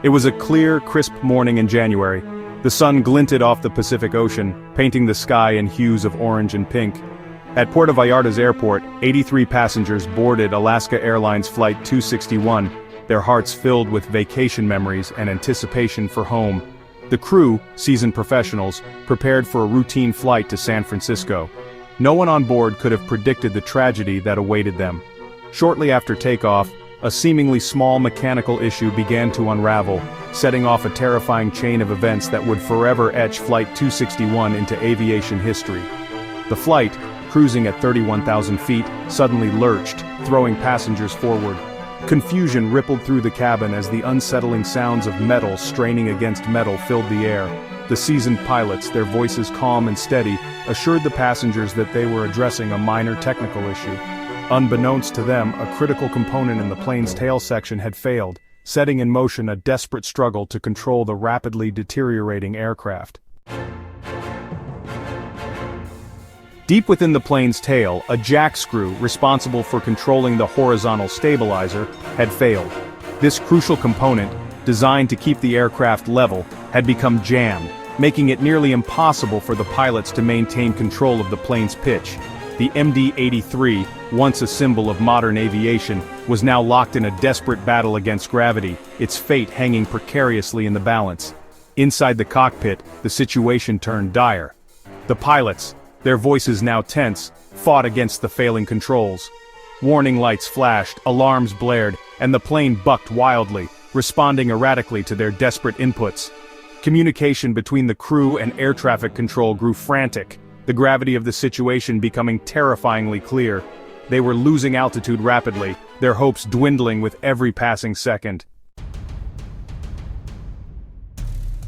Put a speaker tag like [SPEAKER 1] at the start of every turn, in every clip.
[SPEAKER 1] It was a clear, crisp morning in January. The sun glinted off the Pacific Ocean, painting the sky in hues of orange and pink. At Puerto Vallarta's airport, 83 passengers boarded Alaska Airlines Flight 261, their hearts filled with vacation memories and anticipation for home. The crew, seasoned professionals, prepared for a routine flight to San Francisco. No one on board could have predicted the tragedy that awaited them. Shortly after takeoff, a seemingly small mechanical issue began to unravel, setting off a terrifying chain of events that would forever etch Flight 261 into aviation history. The flight, cruising at 31,000 feet, suddenly lurched, throwing passengers forward. Confusion rippled through the cabin as the unsettling sounds of metal straining against metal filled the air. The seasoned pilots, their voices calm and steady, assured the passengers that they were addressing a minor technical issue. Unbeknownst to them, a critical component in the plane's tail section had failed, setting in motion a desperate struggle to control the rapidly deteriorating aircraft. Deep within the plane's tail, a jack screw, responsible for controlling the horizontal stabilizer, had failed. This crucial component, designed to keep the aircraft level, had become jammed, making it nearly impossible for the pilots to maintain control of the plane's pitch. The MD-83, once a symbol of modern aviation, was now locked in a desperate battle against gravity, its fate hanging precariously in the balance. Inside the cockpit, the situation turned dire. The pilots, their voices now tense, fought against the failing controls. Warning lights flashed, alarms blared, and the plane bucked wildly, responding erratically to their desperate inputs. Communication between the crew and air traffic control grew frantic, the gravity of the situation becoming terrifyingly clear. They were losing altitude rapidly, their hopes dwindling with every passing second.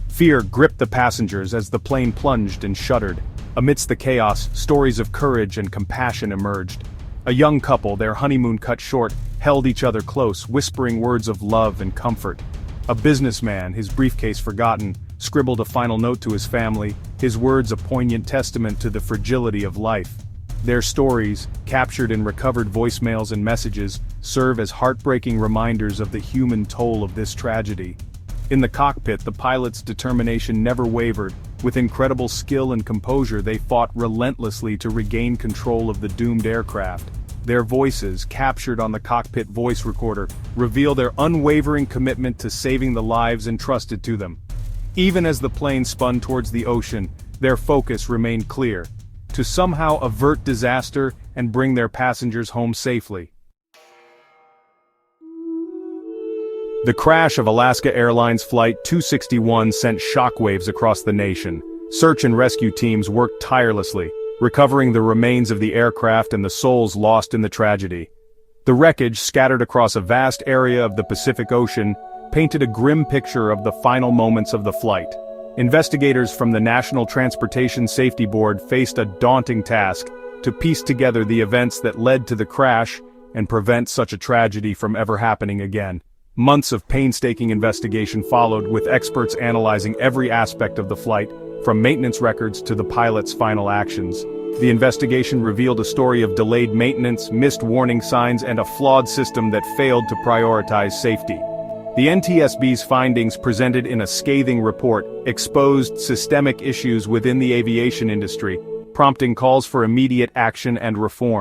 [SPEAKER 1] Fear gripped the passengers as the plane plunged and shuddered. Amidst the chaos, stories of courage and compassion emerged. A young couple, their honeymoon cut short, held each other close, whispering words of love and comfort. A businessman, his briefcase forgotten, scribbled a final note to his family, his words a poignant testament to the fragility of life. Their stories, captured in recovered voicemails and messages, serve as heartbreaking reminders of the human toll of this tragedy. In the cockpit, the pilots' determination never wavered. With incredible skill and composure, they fought relentlessly to regain control of the doomed aircraft. Their voices, captured on the cockpit voice recorder, reveal their unwavering commitment to saving the lives entrusted to them. Even as the plane spun towards the ocean, their focus remained clear: to somehow avert disaster and bring their passengers home safely. The crash of Alaska Airlines Flight 261 sent shockwaves across the nation. Search and rescue teams worked tirelessly, recovering the remains of the aircraft and the souls lost in the tragedy. The wreckage, scattered across a vast area of the Pacific Ocean, painted a grim picture of the final moments of the flight. Investigators from the National Transportation Safety Board faced a daunting task: to piece together the events that led to the crash and prevent such a tragedy from ever happening again. Months of painstaking investigation followed, with experts analyzing every aspect of the flight, from maintenance records to the pilot's final actions. The investigation revealed a story of delayed maintenance, missed warning signs, and a flawed system that failed to prioritize safety. The NTSB's findings, presented in a scathing report, exposed systemic issues within the aviation industry, prompting calls for immediate action and reform.